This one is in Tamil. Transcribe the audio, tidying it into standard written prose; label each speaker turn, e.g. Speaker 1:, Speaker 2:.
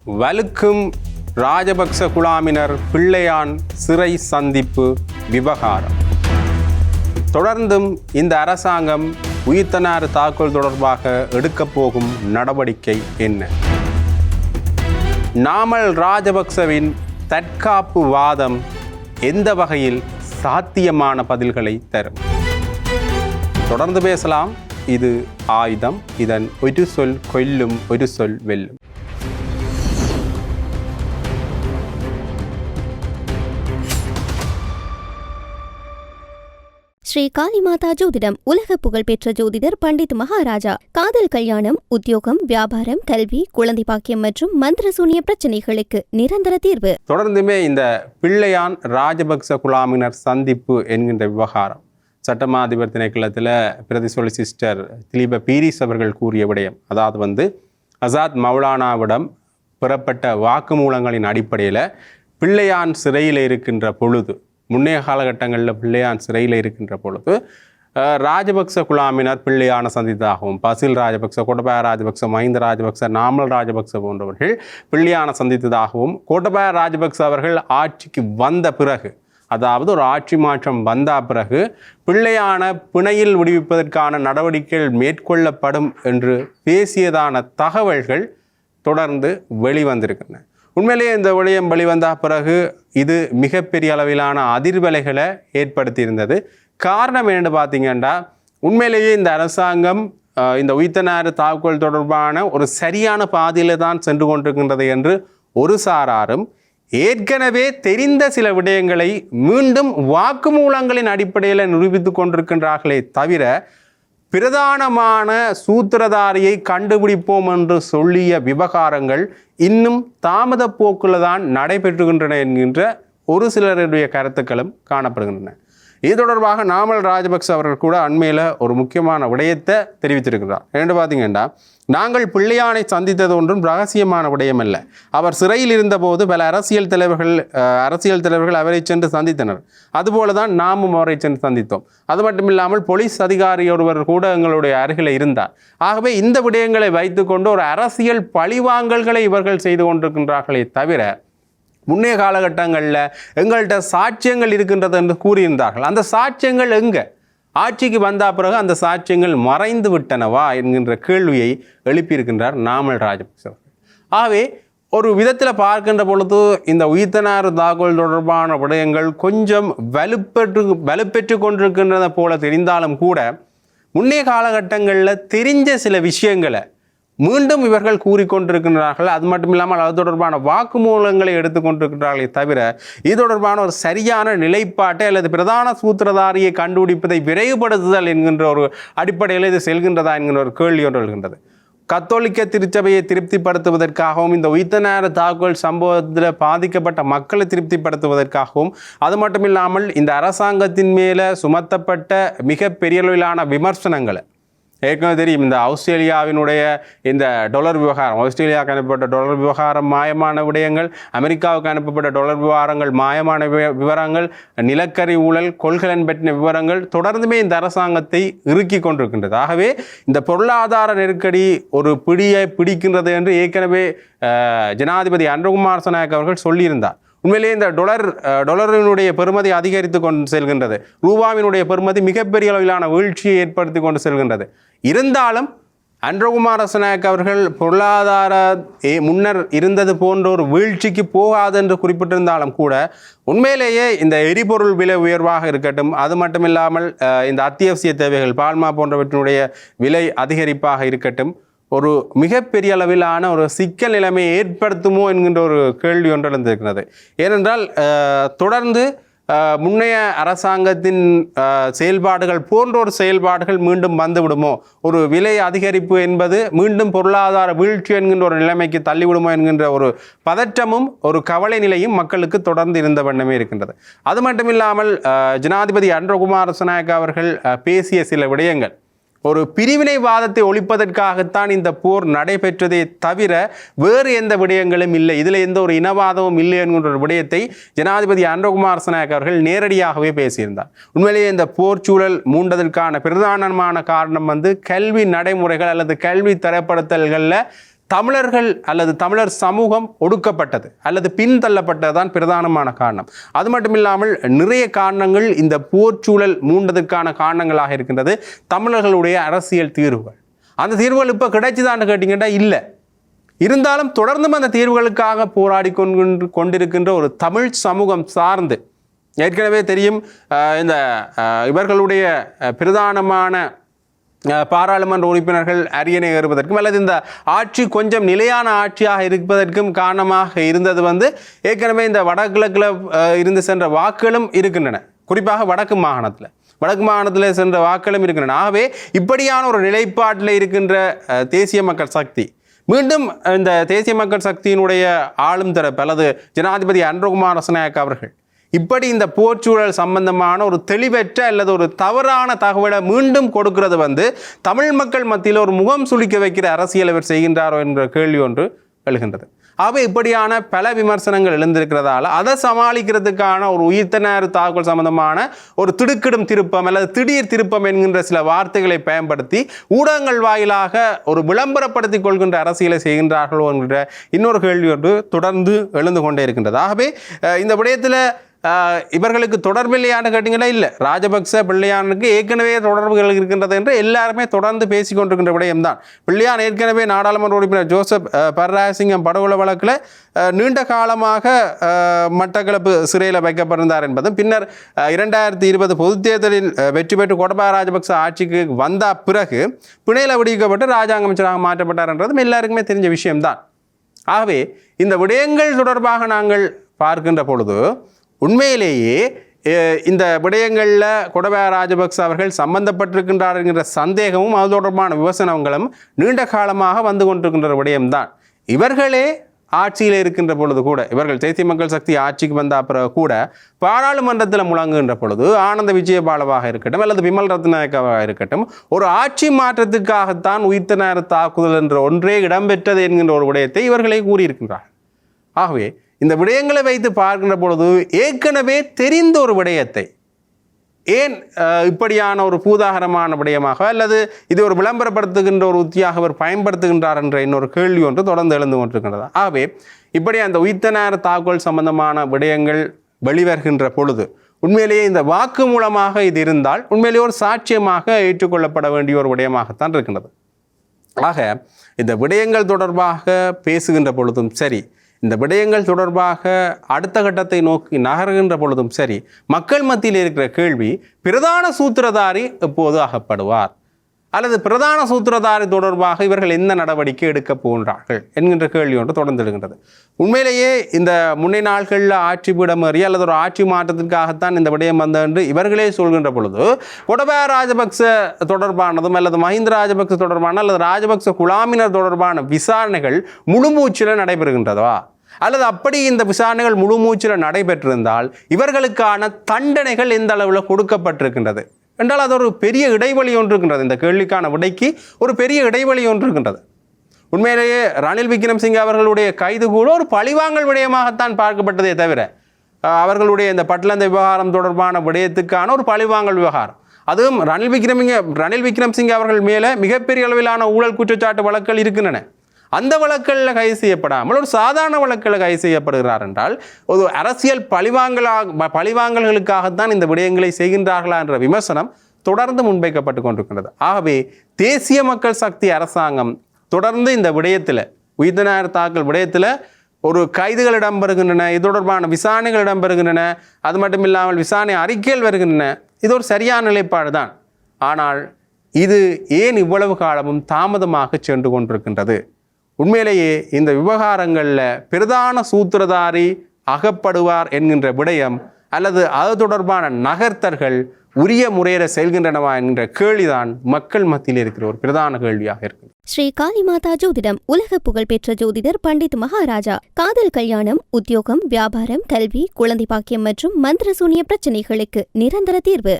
Speaker 1: வலுக்கும் ராஜபக்ச குழாமினர் பிள்ளையான் சிறை சந்திப்பு விவகாரம். தொடர்ந்தும் இந்த அரசாங்கம் உயிர்த்தனார் தாக்குதல் தொடர்பாக எடுக்கப் போகும் நடவடிக்கை என்ன? நாமல் ராஜபக்சவின் தற்காப்பு வாதம் எந்த வகையில் சாத்தியமான பதில்களை தரும்? தொடர்ந்து பேசலாம். இது ஆயுதம். இதன் ஒரு சொல் கொல்லும், ஒரு சொல் வெல்லும்.
Speaker 2: ஸ்ரீ காளிமாதா ஜோதிடம். உலக புகழ்பெற்ற ஜோதிடர் பண்டித் மகாராஜா. காதல், கல்யாணம், உத்தியோகம், வியாபாரம், கல்வி, குழந்தை பாக்கியம் மற்றும் மந்திர சூனிய பிரச்சனைகளுக்கு நிரந்தர தீர்வு.
Speaker 1: தொடர்ந்துமே இந்த பிள்ளையான் ராஜபக்ச குழாமினர் சந்திப்பு என்கின்ற விவகாரம் சட்டமா அதிபர் திணைக்களத்தில் பிரதி சொலிசிஸ்டர் திலீப பீரிஸ் அவர்கள் கூறிய விடயம். அதாவது அசாத் மௌலானாவிடம் பெறப்பட்ட வாக்குமூலங்களின் அடிப்படையில் பிள்ளையான் சிறையில் இருக்கின்ற பொழுது, முன்னைய காலகட்டங்களில் பிள்ளையான் சிறையில் இருக்கின்ற பொழுது ராஜபக்ச குழாமினர் பிள்ளையான சந்தித்ததாகவும், பசில் ராஜபக்ச, கோட்டபாய ராஜபக்ச, மஹிந்த ராஜபக்ச, நாமல் ராஜபக்ச போன்றவர்கள் பிள்ளையான சந்தித்ததாகவும், கோட்டபாய ராஜபக்ச அவர்கள் ஆட்சிக்கு வந்த பிறகு, அதாவது ஒரு ஆட்சி மாற்றம் வந்த பிறகு பிள்ளையான பிணையில் விடுவிப்பதற்கான நடவடிக்கைகள் மேற்கொள்ளப்படும் என்று பேசியதான தகவல்கள் தொடர்ந்து வெளிவந்திருக்கின்றன. உண்மையிலேயே இந்த விடயம் வெளிவந்த பிறகு இது மிகப்பெரிய அளவிலான அதிர்வலைகளை ஏற்படுத்தியிருந்தது. காரணம் என்னென்னு பார்த்தீங்கன்னா, உண்மையிலேயே இந்த அரசாங்கம் இந்த உயிர்த்தனார் தாக்குதல் தொடர்பான ஒரு சரியான பாதையில் தான் சென்று கொண்டிருக்கின்றது என்று ஒரு சாராரும், ஏற்கனவே தெரிந்த சில விடயங்களை மீண்டும் வாக்குமூலங்களின் அடிப்படையில் நிரூபித்து கொண்டிருக்கின்றார்களே தவிர, பிரதானமான சூத்திரதாரியை கண்டுபிடிப்போம் என்று சொல்லிய விவகாரங்கள் இன்னும் தாமத போக்கில் தான் நடைபெற்றுகின்றன என்கின்ற ஒரு சிலருடைய கருத்துக்களும் காணப்படுகின்றன. இது தொடர்பாக நாமல் ராஜபக்ச அவர்கள் கூட அண்மையில் ஒரு முக்கியமான விடயத்தை தெரிவித்திருக்கிறார். என்று பார்த்தீங்கன்னா, நாங்கள் பிள்ளையானை சந்தித்தது ஒன்றும் ரகசியமான விடயம் அல்ல. அவர் சிறையில் இருந்தபோது பல அரசியல் தலைவர்கள் அவரை சென்று சந்தித்தனர். அதுபோல தான் நாமும் அவரை சென்று சந்தித்தோம். அது மட்டும் இல்லாமல் போலீஸ் அதிகாரி ஒருவர் கூட எங்களுடைய அருகில் இருந்தார். ஆகவே இந்த விடயங்களை வைத்துக்கொண்டு ஒரு அரசியல் பழிவாங்கல்களை இவர்கள் செய்து கொண்டிருக்கின்றார்களே தவிர, முன்னைய காலகட்டங்களில் எங்கள்கிட்ட சாட்சியங்கள் இருக்கின்றது என்று கூறியிருந்தார்கள். அந்த சாட்சியங்கள் எங்கே? ஆட்சிக்கு வந்த பிறகு அந்த சாட்சியங்கள் மறைந்து விட்டனவா என்கின்ற கேள்வியை எழுப்பியிருக்கின்றார் நாமல் ராஜபக்ச. ஆகவே ஒரு விதத்தில் பார்க்கின்ற பொழுது இந்த உயிர்த்தனார் தாக்குதல் தொடர்பான விடயங்கள் கொஞ்சம் வலுப்பெற்று கொண்டிருக்கின்றன போல தெரிந்தாலும் கூட, முன்னைய காலகட்டங்களில் தெரிஞ்ச சில விஷயங்களை மீண்டும் இவர்கள் கூறிக்கொண்டிருக்கின்றார்கள். அது மட்டும் இல்லாமல் அது தொடர்பான வாக்குமூலங்களை எடுத்துக்கொண்டிருக்கிறார்களே தவிர, இது தொடர்பான ஒரு சரியான நிலைப்பாட்டை அல்லது பிரதான சூத்திரதாரியை கண்டுபிடிப்பதை விரைவுபடுத்துதல் என்கின்ற ஒரு அடிப்படையில் இது செல்கின்றதா என்கின்ற ஒரு கேள்வி ஒன்று எழுகின்றது. கத்தோலிக்க திருச்சபையை திருப்திப்படுத்துவதற்காகவும், இந்த உயிர்த்தனார் தாக்குதல் சம்பவத்தில் பாதிக்கப்பட்ட மக்களை திருப்திப்படுத்துவதற்காகவும், அது மட்டும் இல்லாமல் இந்த அரசாங்கத்தின் மேலே சுமத்தப்பட்ட மிக பெரிய அளவிலான விமர்சனங்களை, ஏற்கனவே தெரியும் இந்த ஆஸ்திரேலியாவினுடைய இந்த டொலர் விவகாரம், ஆஸ்திரேலியாவுக்கு அனுப்பப்பட்ட டொலர் விவகாரம் மாயமான விடயங்கள், அமெரிக்காவுக்கு அனுப்பப்பட்ட டொலர் விவகாரங்கள் மாயமான விவரங்கள், நிலக்கரி ஊழல், கொள்கலன் பற்றின விவரங்கள் தொடர்ந்துமே இந்த அரசாங்கத்தை இறுக்கி கொண்டிருக்கின்றது. ஆகவே இந்த பொருளாதார நெருக்கடி ஒரு பிடியை பிடிக்கின்றது என்று ஏற்கனவே ஜனாதிபதி அனுரகுமார் திசாநாயக்க அவர்கள் சொல்லியிருந்தார். உண்மையிலேயே இந்த டொலரினுடைய பெறுமதி அதிகரித்து கொண்டு செல்கின்றது. ரூபாவினுடைய பெறுமதி மிகப்பெரிய அளவிலான வீழ்ச்சியை ஏற்படுத்தி கொண்டு செல்கின்றது. இருந்தாலும் அனுரகுமார் திசாநாயக்க அவர்கள் பொருளாதார முன்னர் இருந்தது போன்ற ஒரு வீழ்ச்சிக்கு போகாது என்று குறிப்பிட்டிருந்தாலும் கூட, உண்மையிலேயே இந்த எரிபொருள் விலை உயர்வாக இருக்கட்டும், அது மட்டுமில்லாமல் இந்த அத்தியாவசிய தேவைகள், பால்மா போன்றவற்றினுடைய விலை அதிகரிப்பாக இருக்கட்டும், ஒரு மிகப்பெரிய அளவிலான ஒரு சிக்கல் நிலைமையை ஏற்படுத்துமோ என்கின்ற ஒரு கேள்வி ஒன்று எழுந்திருக்கிறது. ஏனென்றால் தொடர்ந்து முன்னைய அரசாங்கத்தின் செயல்பாடுகள் போன்ற ஒரு செயல்பாடுகள் மீண்டும் வந்துவிடுமோ, ஒரு விலை அதிகரிப்பு என்பது மீண்டும் பொருளாதார வீழ்ச்சி என்கின்ற ஒரு நிலைமைக்கு தள்ளிவிடுமோ என்கின்ற ஒரு பதற்றமும் ஒரு கவலை நிலையும் மக்களுக்கு தொடர்ந்து இருந்த வண்ணமே இருக்கின்றது. அது மட்டுமில்லாமல் ஜனாதிபதி அனுரகுமார் திசாநாயக்க அவர்கள் பேசிய சில விடயங்கள் ஒரு பிரிவினைவாதத்தை ஒழிப்பதற்காகத்தான் இந்த போர் நடைபெற்றதே தவிர வேறு எந்த விடயங்களும் இல்லை, இதில் எந்த ஒரு இனவாதமும் இல்லை என்கின்ற ஒரு விடயத்தை ஜனாதிபதி அனுரகுமார் திசாநாயக்க அவர்கள் நேரடியாகவே பேசியிருந்தார். உண்மையிலேயே இந்த போர் சூழல் மூண்டதற்கான பிரதானமான காரணம் கல்வி நடைமுறைகள் அல்லது கல்வி தரப்படுத்தல்களில் தமிழர்கள் அல்லது தமிழர் சமூகம் ஒடுக்கப்பட்டது அல்லது பின்தள்ளப்பட்டதுதான் பிரதானமான காரணம். அது மட்டுமில்லாமல் நிறைய காரணங்கள் இந்த போர்ச்சூழல் மூண்டதற்கான காரணங்களாக இருக்கின்றது. தமிழர்களுடைய அரசியல் தீர்வுகள், அந்த தீர்வுகள் இப்போ கிடைச்சுதான்னு கேட்டிங்கன்னா இல்லை. இருந்தாலும் தொடர்ந்தும் அந்த தீர்வுகளுக்காக போராடி கொண்டிருக்கின்ற ஒரு தமிழ் சமூகம் சார்ந்து ஏற்கனவே தெரியும் இந்த இவர்களுடைய பிரதானமான பாராளுமன்ற உறுப்பினர்கள் அரியணை ஏறுவதற்கும் அல்லது இந்த ஆட்சி கொஞ்சம் நிலையான ஆட்சியாக இருப்பதற்கும் காரணமாக இருந்தது ஏற்கனவே இந்த வடகிழக்கில் இருந்து சென்ற வாக்குகளும் இருக்கின்றன. குறிப்பாக வடக்கு மாகாணத்தில் சென்ற வாக்குகளும் இருக்கின்றன. ஆகவே இப்படியான ஒரு நிலைப்பாட்டில் இருக்கின்ற தேசிய மக்கள் சக்தி மீண்டும் இந்த தேசிய மக்கள் சக்தியினுடைய ஆளும் தரப்பு அல்லது ஜனாதிபதி அன்ருகுமார் ரசநாயக்க அவர்கள் இப்படி இந்த போர்ச்சூழல் சம்பந்தமான ஒரு தெளிவற்ற அல்லது ஒரு தவறான தகவலை மீண்டும் கொடுக்கிறது தமிழ் மக்கள் மத்தியில் ஒரு முகம் சுளிக்க வைக்கிற அரசியல் அவர் செய்கின்றாரோ என்ற கேள்வி ஒன்று எழுகின்றது. ஆகவே இப்படியான பல விமர்சனங்கள் எழுந்திருக்கிறதால அதை சமாளிக்கிறதுக்கான ஒரு உயிர்த்தனர் தாக்குதல் சம்பந்தமான ஒரு திடுக்கிடும் திருப்பம் அல்லது திடீர் திருப்பம் என்கின்ற சில வார்த்தைகளை பயன்படுத்தி ஊடகங்கள் வாயிலாக ஒரு விளம்பரப்படுத்திக் கொள்கின்ற அரசியலை செய்கின்றார்களோ என்கின்ற இன்னொரு கேள்வி ஒன்று தொடர்ந்து எழுந்து கொண்டே இருக்கின்றது. ஆகவே இந்த விடயத்தில் இவர்களுக்கு தொடர்பில்லையான்னு கேட்டிங்கன்னா இல்லை, ராஜபக்ச பிள்ளையானுக்கு ஏற்கனவே தொடர்புகள் இருக்கின்றது என்று எல்லாருமே தொடர்ந்து பேசிக்கொண்டிருக்கின்ற விடயம்தான். பிள்ளையான் ஏற்கனவே நாடாளுமன்ற உறுப்பினர் ஜோசப் பரராசிங்கம் படுகொலை வழக்கில் நீண்ட காலமாக மட்டக்களப்பு சிறையில் வைக்கப்பட்டிருந்தார் என்பதும், பின்னர் 2020 பொதுத் தேர்தலில் வெற்றி பெற்று கோட்டபாய ராஜபக்ச ஆட்சிக்கு வந்த பிறகு பிணையில் விடுவிக்கப்பட்டு ராஜாங்க அமைச்சராக மாற்றப்பட்டார் என்றதும் எல்லாருக்குமே தெரிஞ்ச விஷயம்தான். ஆகவே இந்த விடயங்கள் தொடர்பாக நாங்கள் பார்க்கின்ற பொழுது உண்மையிலேயே இந்த விடயங்களில் கோட்டபாய ராஜபக்ச அவர்கள் சம்பந்தப்பட்டிருக்கின்றார் என்கிற சந்தேகமும் அது தொடர்பான விமர்சனங்களும் நீண்ட காலமாக வந்து கொண்டிருக்கின்ற விடயம்தான். இவர்களே ஆட்சியில் இருக்கின்ற பொழுது கூட, இவர்கள் தேசிய மக்கள் சக்தி ஆட்சிக்கு வந்த பிறகு கூட பாராளுமன்றத்தில் முழங்குகின்ற பொழுது ஆனந்த விஜயபாலவாக இருக்கட்டும் அல்லது விமல் ரத்நாயக்கவாக இருக்கட்டும் ஒரு ஆட்சி மாற்றத்துக்காகத்தான் உயிர்த்த தாக்குதல் என்ற ஒன்றே இடம்பெற்றது என்கின்ற ஒரு விடயத்தை இவர்களே கூறியிருக்கின்றார்கள். ஆகவே இந்த விடயங்களை வைத்து பார்க்கின்ற பொழுது ஏற்கனவே தெரிந்த ஒரு விடயத்தை ஏன் இப்படியான ஒரு பூதாகரமான விடயமாக அல்லது இது ஒரு விளம்பரப்படுத்துகின்ற ஒரு உத்தியாக அவர் பயன்படுத்துகின்றார் என்ற இன்னொரு கேள்வி ஒன்று தொடர்ந்து எழுந்து கொண்டிருக்கின்றது. ஆகவே இப்படி அந்த உயிர்த்த தாக்குதல் சம்பந்தமான விடயங்கள் வெளிவருகின்ற பொழுது உண்மையிலேயே இந்த வாக்கு மூலமாக இது இருந்தால் உண்மையிலேயே ஒரு சாட்சியமாக ஏற்றுக்கொள்ளப்பட வேண்டிய ஒரு விடயமாகத்தான் இருக்கின்றது. ஆக இந்த விடயங்கள் தொடர்பாக பேசுகின்ற பொழுதும் சரி, இந்த விடயங்கள் தொடர்பாக அடுத்த கட்டத்தை நோக்கி நகர்கின்ற பொழுதும் சரி, மக்கள் மத்தியில் இருக்கிற கேள்வி பிரதான சூத்திரதாரி எப்போது அகப்படுவார் அல்லது பிரதான சூத்திரதாரி தொடர்பாக இவர்கள் எந்த நடவடிக்கை எடுக்க போகின்றார்கள் என்கின்ற கேள்வி ஒன்று தொடர்ந்து எழுகின்றது. உண்மையிலேயே இந்த முன்னே நாட்களில் ஆட்சி பீடமேறி அல்லது ஒரு ஆட்சி மாற்றத்திற்காகத்தான் இந்த விடயம் வந்த என்று இவர்களே சொல்கின்ற பொழுது கோட்டபாய ராஜபக்ச தொடர்பானதும் அல்லது மஹிந்த ராஜபக்ச தொடர்பான அல்லது ராஜபக்ச குழாமினர் தொடர்பான விசாரணைகள் முழுமூச்சில் நடைபெறுகின்றதா அல்லது அப்படி இந்த விசாரணைகள் முழுமூச்சில் நடைபெற்றிருந்தால் இவர்களுக்கான தண்டனைகள் எந்த அளவில் கொடுக்கப்பட்டிருக்கின்றது என்றால் அது ஒரு பெரிய இடைவெளி ஒன்று இருக்கின்றது. இந்த கேள்விக்கான விடைக்கு ஒரு பெரிய இடைவெளி ஒன்று இருக்கின்றது. உண்மையிலேயே ரணில் விக்ரமசிங்கே அவர்களுடைய கைது கூட ஒரு பழிவாங்கல் விடயமாகத்தான் பார்க்கப்பட்டதே தவிர அவர்களுடைய இந்த பட்லந்த விவகாரம் தொடர்பான விடயத்துக்கான ஒரு பழிவாங்கல் விவகாரம், அதுவும் ரணில் விக்ரமசிங்கே அவர்கள் மேலே மிகப்பெரிய அளவிலான ஊழல் குற்றச்சாட்டு வழக்குகள் இருக்கின்றன. அந்த வழக்குகளில் கைது செய்யப்படாமல் ஒரு சாதாரண வழக்கில் கைது செய்யப்படுகிறார் என்றால் ஒரு அரசியல் பழிவாங்கல்களுக்காகத்தான் இந்த விடயங்களை செய்கின்றார்களா என்ற விமர்சனம் தொடர்ந்து முன்வைக்கப்பட்டு கொண்டிருக்கின்றது. ஆகவே தேசிய மக்கள் சக்தி அரசாங்கம் தொடர்ந்து இந்த விடயத்தில் உயிர்த்த தாக்கல் விடயத்தில் ஒரு கைதுகள் இடம்பெறுகின்றன, இது தொடர்பான விசாரணைகள் இடம்பெறுகின்றன, அது மட்டும் இல்லாமல் விசாரணை அறிக்கைகள் வருகின்றன. இது ஒரு சரியான நிலைப்பாடு தான். ஆனால் இது ஏன் இவ்வளவு காலமும் தாமதமாக சென்று கொண்டிருக்கின்றது? உண்மையிலேயே இந்த விவகாரங்களில் பிரதான சூத்திரதாரி அகப்படுவார் என்கின்ற விடயம் அல்லது அது தொடர்பான நகர்த்தர்கள் உரிய முறையில் செல்கின்றனவா என்கின்ற கேள்விதான் மக்கள் மத்தியில் இருக்கிற ஒரு பிரதான கேள்வியாக இருக்கு.
Speaker 2: ஸ்ரீ காளிமாதா ஜோதிடம் உலக புகழ்பெற்ற ஜோதிடர் பண்டித் மகாராஜா காதல் கல்யாணம், உத்தியோகம், வியாபாரம், கல்வி, குழந்தை பாக்கியம் மற்றும் மந்திர சூனிய பிரச்சனைகளுக்கு நிரந்தர தீர்வு.